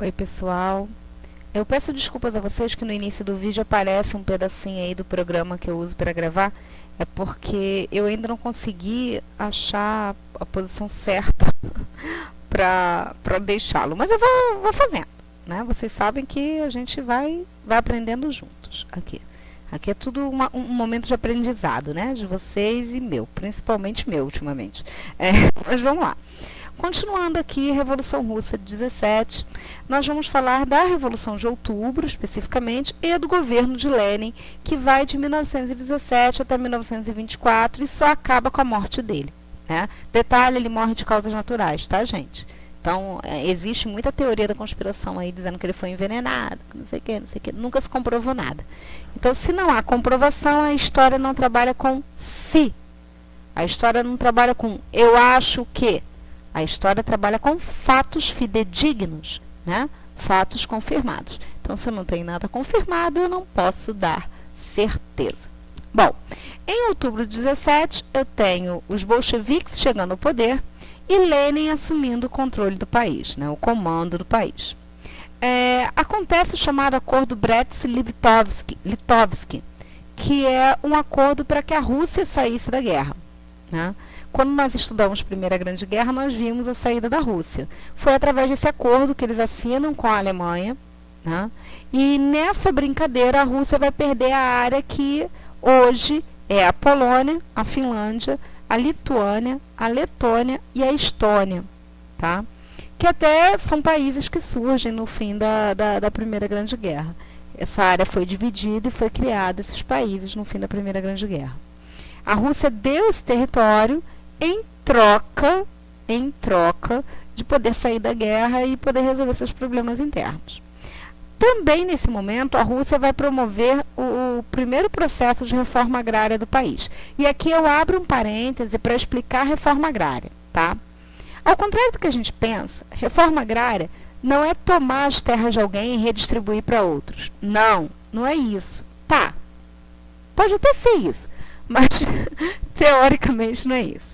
Oi, pessoal. Eu peço desculpas a vocês que no início do vídeo aparece um pedacinho aí do programa que eu uso para gravar. É porque eu ainda não consegui achar a posição certa para deixá-lo. Mas eu vou fazendo, né? Vocês sabem que a gente vai aprendendo juntos aqui. Aqui é tudo um momento de aprendizado, né? De vocês e meu, principalmente meu ultimamente. Mas vamos lá. Continuando aqui, Revolução Russa de 17, nós vamos falar da Revolução de Outubro, especificamente, e do governo de Lenin, que vai de 1917 até 1924 e só acaba com a morte dele, né? Detalhe, ele morre de causas naturais, tá, gente? Então, existe muita teoria da conspiração aí, dizendo que ele foi envenenado, não sei o que, nunca se comprovou nada. Então, se não há comprovação, a história não trabalha com se. A história não trabalha com eu acho que. A história trabalha com fatos fidedignos, né? Fatos confirmados. Então, se eu não tenho nada confirmado, eu não posso dar certeza. Bom, em outubro de 17, eu tenho os bolcheviques chegando ao poder e Lenin assumindo o controle do país, né? O comando do país. Acontece o chamado Acordo Brest-Litovsk, que é um acordo para que a Rússia saísse da guerra, né? Quando nós estudamos a Primeira Grande Guerra, nós vimos a saída da Rússia. Foi através desse acordo que eles assinam com a Alemanha, né? E nessa brincadeira a Rússia vai perder a área que hoje é a Polônia, a Finlândia, a Lituânia, a Letônia e a Estônia, tá? Que até são países que surgem no fim da Primeira Grande Guerra. Essa área foi dividida e foi criada esses países no fim da Primeira Grande Guerra. A Rússia deu esse território em troca de poder sair da guerra e poder resolver seus problemas internos. Também nesse momento, a Rússia vai promover o primeiro processo de reforma agrária do país. E aqui eu abro um parêntese para explicar a reforma agrária, tá? Ao contrário do que a gente pensa, reforma agrária não é tomar as terras de alguém e redistribuir para outros. Não é isso. Tá, pode até ser isso, mas teoricamente não é isso.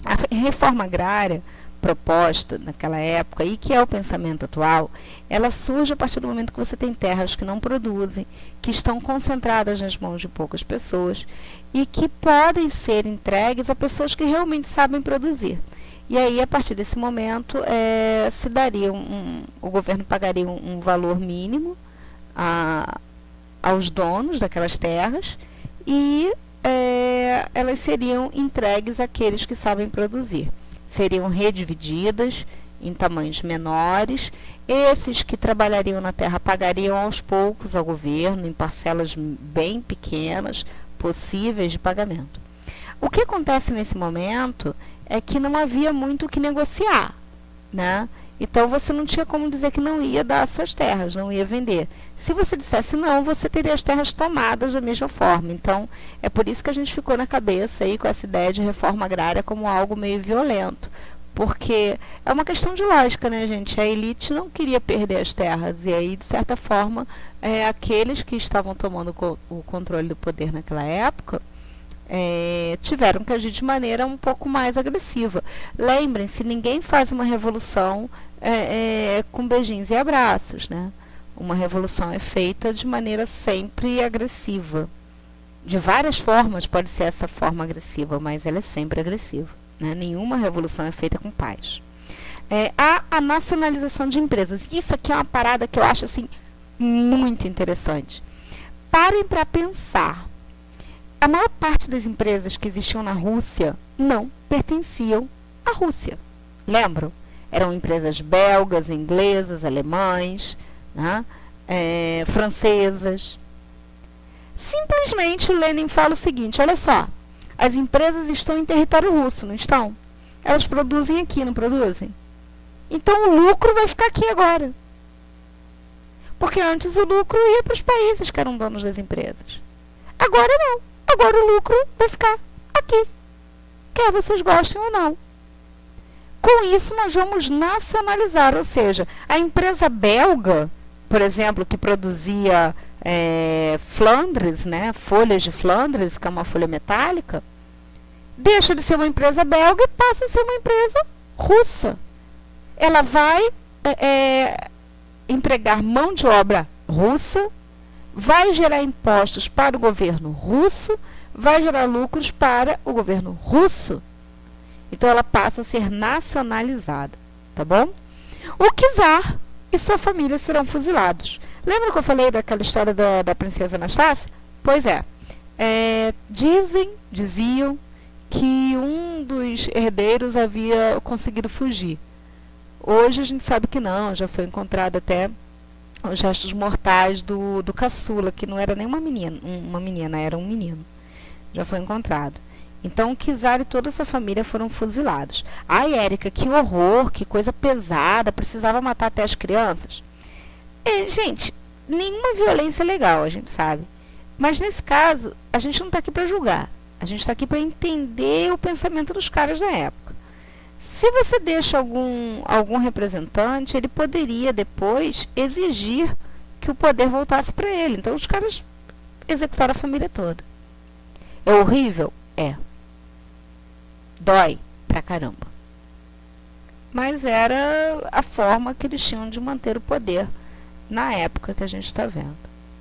A reforma agrária proposta naquela época, e que é o pensamento atual, ela surge a partir do momento que você tem terras que não produzem, que estão concentradas nas mãos de poucas pessoas e que podem ser entregues a pessoas que realmente sabem produzir. E aí, a partir desse momento, se daria o governo pagaria um valor mínimo aos donos daquelas terras e elas seriam entregues àqueles que sabem produzir. Seriam redivididas em tamanhos menores. Esses que trabalhariam na terra pagariam aos poucos ao governo, em parcelas bem pequenas, possíveis de pagamento. O que acontece nesse momento é que não havia muito o que negociar, né? Então, você não tinha como dizer que não ia dar as suas terras, não ia vender. Se você dissesse não, você teria as terras tomadas da mesma forma. Então, é por isso que a gente ficou na cabeça aí com essa ideia de reforma agrária como algo meio violento. Porque é uma questão de lógica, né, gente? A elite não queria perder as terras. E aí, de certa forma, aqueles que estavam tomando o controle do poder naquela época tiveram que agir de maneira um pouco mais agressiva. Lembrem-se, ninguém faz uma revolução com beijinhos e abraços, né? Uma revolução é feita de maneira sempre agressiva. De várias formas pode ser essa forma agressiva, mas ela é sempre agressiva, né? Nenhuma revolução é feita com paz. Há a nacionalização de empresas. Isso aqui é uma parada que eu acho assim, muito interessante. Parem para pensar. A maior parte das empresas que existiam na Rússia não pertenciam à Rússia. Lembram? Eram empresas belgas, inglesas, alemães, né? Francesas. Simplesmente o Lenin fala o seguinte, olha só, as empresas estão em território russo, não estão? Elas produzem aqui, não produzem? Então o lucro vai ficar aqui agora. Porque antes o lucro ia para os países que eram donos das empresas. Agora não. Agora o lucro vai ficar aqui, quer vocês gostem ou não. Com isso, nós vamos nacionalizar, ou seja, a empresa belga, por exemplo, que produzia Flandres, né, folhas de Flandres, que é uma folha metálica, deixa de ser uma empresa belga e passa a ser uma empresa russa. Ela vai empregar mão de obra russa, vai gerar impostos para o governo russo, vai gerar lucros para o governo russo. Então ela passa a ser nacionalizada, tá bom? O czar e sua família serão fuzilados. Lembra que eu falei daquela história da princesa Anastácia? Pois é. Diziam que um dos herdeiros havia conseguido fugir. Hoje a gente sabe que não, já foi encontrado até os restos mortais do caçula, que não era nem uma menina, era um menino. Já foi encontrado. Então, o czar e toda a sua família foram fuzilados. Ai, Érica, que horror, que coisa pesada, precisava matar até as crianças. Gente, nenhuma violência é legal, a gente sabe. Mas, nesse caso, a gente não está aqui para julgar. A gente está aqui para entender o pensamento dos caras da época. Se você deixa algum representante, ele poderia depois exigir que o poder voltasse para ele. Então, os caras executaram a família toda. É horrível? É. Dói pra caramba. Mas era a forma que eles tinham de manter o poder na época que a gente está vendo,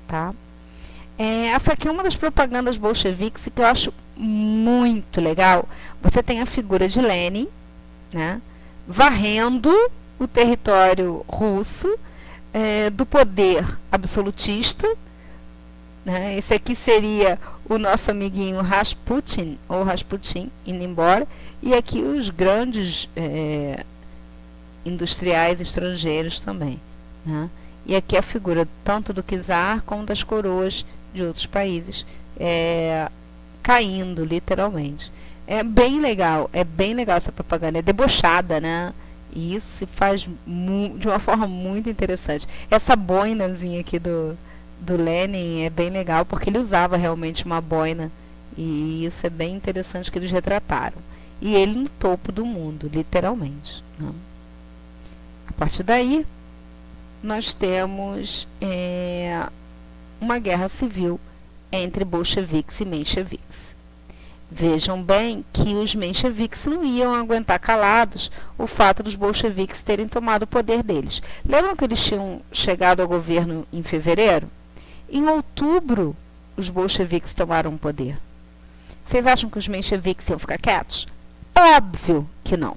tá? Essa aqui é uma das propagandas bolcheviques que eu acho muito legal. Você tem a figura de Lenin, né, varrendo o território russo do poder absolutista. Né? Esse aqui seria o nosso amiguinho Rasputin, ou Rasputin, indo embora. E aqui os grandes industriais estrangeiros também. Né? E aqui a figura tanto do czar como das coroas de outros países caindo, literalmente. É bem legal essa propaganda. É debochada, né? E isso se faz de uma forma muito interessante. Essa boinazinha aqui do Lenin é bem legal, porque ele usava realmente uma boina. E isso é bem interessante que eles retrataram. E ele no topo do mundo, literalmente. Né? A partir daí, nós temos uma guerra civil entre bolcheviques e mencheviques. Vejam bem que os mencheviques não iam aguentar calados o fato dos bolcheviques terem tomado o poder deles. Lembram que eles tinham chegado ao governo em fevereiro? Em outubro, os bolcheviques tomaram o poder. Vocês acham que os mencheviques iam ficar quietos? Óbvio que não.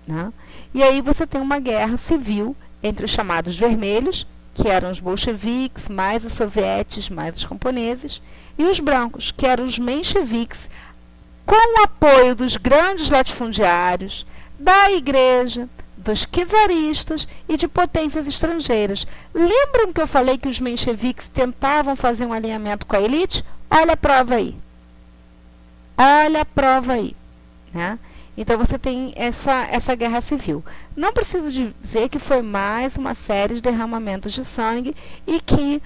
Né? E aí você tem uma guerra civil entre os chamados vermelhos, que eram os bolcheviques, mais os sovietes, mais os camponeses, e os brancos, que eram os mencheviques, com o apoio dos grandes latifundiários, da igreja, dos czaristas e de potências estrangeiras. Lembram que eu falei que os mencheviques tentavam fazer um alinhamento com a elite? Olha a prova aí. Olha a prova aí. Né? Então você tem essa guerra civil. Não preciso dizer que foi mais uma série de derramamentos de sangue e que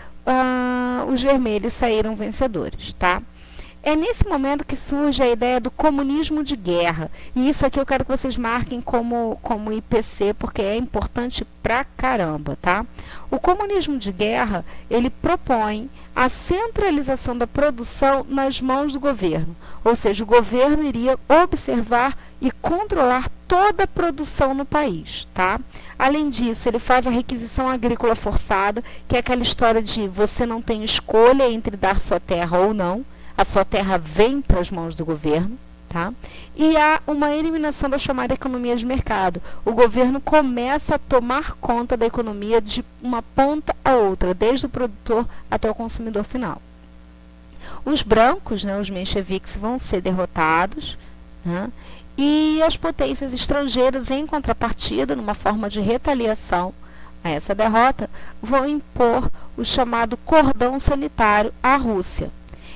os vermelhos saíram vencedores, tá? É nesse momento que surge a ideia do comunismo de guerra. E isso aqui eu quero que vocês marquem como IPC, porque é importante pra caramba, tá? O comunismo de guerra, ele propõe a centralização da produção nas mãos do governo. Ou seja, o governo iria observar e controlar toda a produção no país, tá? Além disso, ele faz a requisição agrícola forçada, que é aquela história de você não tem escolha entre dar sua terra ou não. A sua terra vem para as mãos do governo, tá? E há uma eliminação da chamada economia de mercado. O governo começa a tomar conta da economia de uma ponta a outra, desde o produtor até o consumidor final. Os brancos, né, os mencheviques, vão ser derrotados, né? E as potências estrangeiras, em contrapartida, numa forma de retaliação a essa derrota, vão impor o chamado cordão sanitário à Rússia.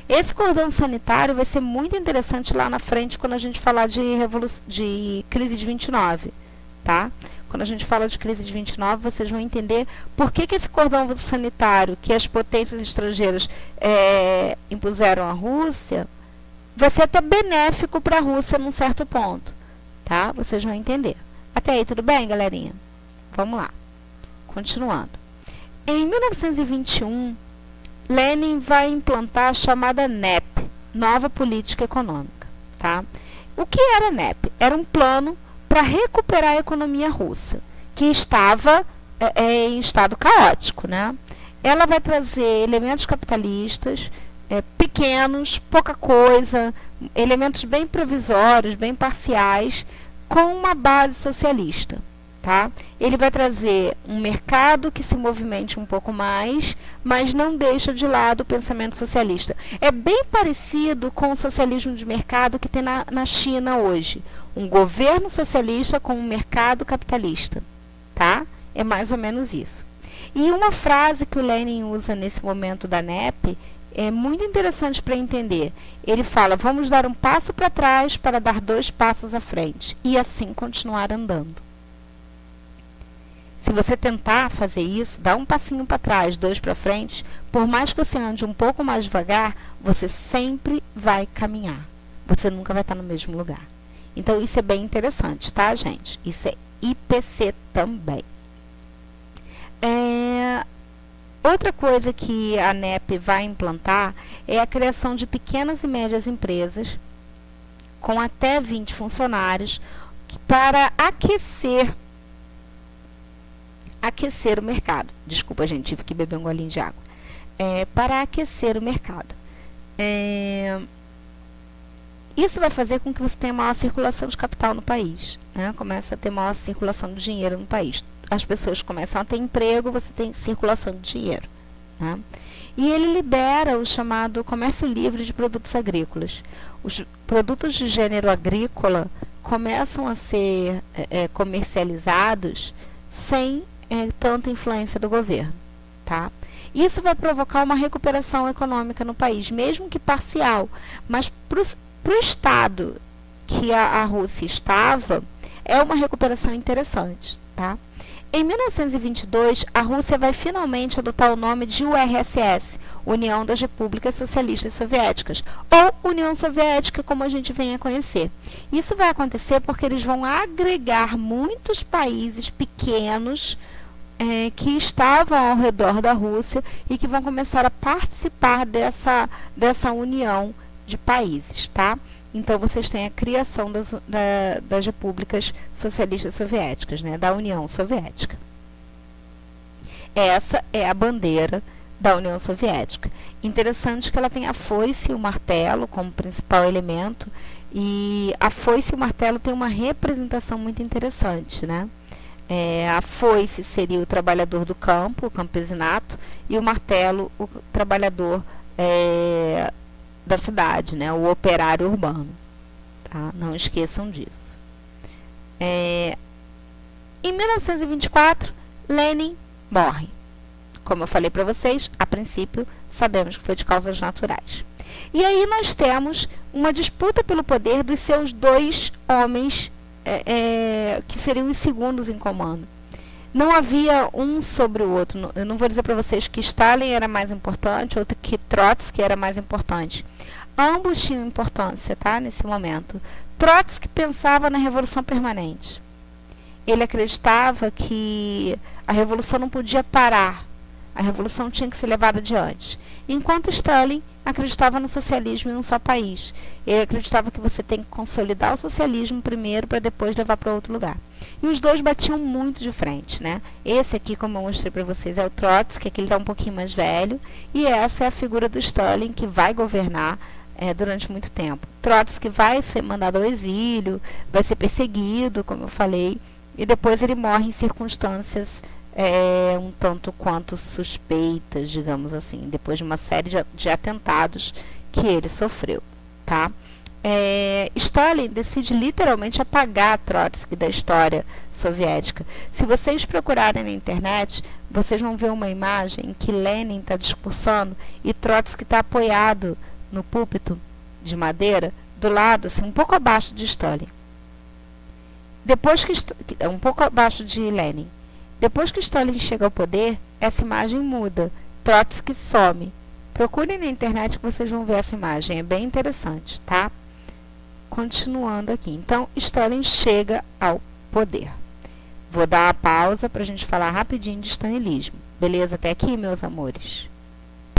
Esse cordão sanitário vai ser muito interessante lá na frente quando a gente falar de crise de 29, tá? Quando a gente fala de crise de 29, vocês vão entender por que esse cordão sanitário que as potências estrangeiras impuseram à Rússia vai ser até benéfico para a Rússia num certo ponto, tá? Vocês vão entender. Até aí, tudo bem, galerinha? Vamos lá. Continuando. Em 1921, Lenin vai implantar a chamada NEP, Nova Política Econômica. Tá? O que era a NEP? Era um plano para recuperar a economia russa, que estava em estado caótico, né? Ela vai trazer elementos capitalistas, pequenos, pouca coisa, elementos bem provisórios, bem parciais, com uma base socialista. Tá? Ele vai trazer um mercado que se movimente um pouco mais, mas não deixa de lado o pensamento socialista. É bem parecido com o socialismo de mercado que tem na China hoje. Um governo socialista com um mercado capitalista. Tá? É mais ou menos isso. E uma frase que o Lenin usa nesse momento da NEP é muito interessante para entender. Ele fala, vamos dar um passo para trás para dar 2 passos à frente. E assim continuar andando. Se você tentar fazer isso, dar um passinho para trás, 2 para frente, por mais que você ande um pouco mais devagar, você sempre vai caminhar. Você nunca vai estar no mesmo lugar. Então, isso é bem interessante, tá, gente? Isso é IPC também. Outra coisa que a NEP vai implantar é a criação de pequenas e médias empresas com até 20 funcionários para aquecer o mercado. Desculpa, gente, tive que beber um golinho de água. Para aquecer o mercado. Isso vai fazer com que você tenha maior circulação de capital no país. Né? Começa a ter maior circulação de dinheiro no país. As pessoas começam a ter emprego, você tem circulação de dinheiro. Né? E ele libera o chamado comércio livre de produtos agrícolas. Os produtos de gênero agrícola começam a ser comercializados sem tanta influência do governo. Tá? Isso vai provocar uma recuperação econômica no país, mesmo que parcial. Mas para o estado que a Rússia estava, é uma recuperação interessante. Tá? Em 1922, a Rússia vai finalmente adotar o nome de URSS, União das Repúblicas Socialistas Soviéticas, ou União Soviética, como a gente vem a conhecer. Isso vai acontecer porque eles vão agregar muitos países pequenos que estavam ao redor da Rússia e que vão começar a participar dessa união de países, tá? Então, vocês têm a criação das repúblicas socialistas soviéticas, né, da União Soviética. Essa é a bandeira da União Soviética. Interessante que ela tem a foice e o martelo como principal elemento, e a foice e o martelo têm uma representação muito interessante, né? A foice seria o trabalhador do campo, o campesinato, e o martelo, o trabalhador da cidade, né, o operário urbano. Tá? Não esqueçam disso. Em 1924, Lenin morre. Como eu falei para vocês, a princípio, sabemos que foi de causas naturais. E aí nós temos uma disputa pelo poder dos seus 2 homens que seriam os segundos em comando. Não havia um sobre o outro. Eu não vou dizer para vocês que Stalin era mais importante, outro que Trotsky era mais importante. Ambos tinham importância, tá, nesse momento. Trotsky pensava na revolução permanente. Ele acreditava que a revolução não podia parar. A revolução tinha que ser levada adiante. Enquanto Stalin acreditava no socialismo em um só país. Ele acreditava que você tem que consolidar o socialismo primeiro para depois levar para outro lugar. E os 2 batiam muito de frente, né? Esse aqui, como eu mostrei para vocês, é o Trotsky, que ele está um pouquinho mais velho, e essa é a figura do Stalin, que vai governar durante muito tempo. Trotsky vai ser mandado ao exílio, vai ser perseguido, como eu falei, e depois ele morre em circunstâncias um tanto quanto suspeitas, digamos assim, depois de uma série de atentados que ele sofreu. Tá? Stalin decide literalmente apagar Trotsky da história soviética. Se vocês procurarem na internet, vocês vão ver uma imagem em que Lenin está discursando e Trotsky está apoiado no púlpito de madeira, do lado, assim, um pouco abaixo de Stalin. Um pouco abaixo de Lenin. Depois que Stalin chega ao poder, essa imagem muda. Trotsky some. Procurem na internet que vocês vão ver essa imagem. É bem interessante, tá? Continuando aqui. Então, Stalin chega ao poder. Vou dar uma pausa para a gente falar rapidinho de stalinismo. Beleza? Até aqui, meus amores?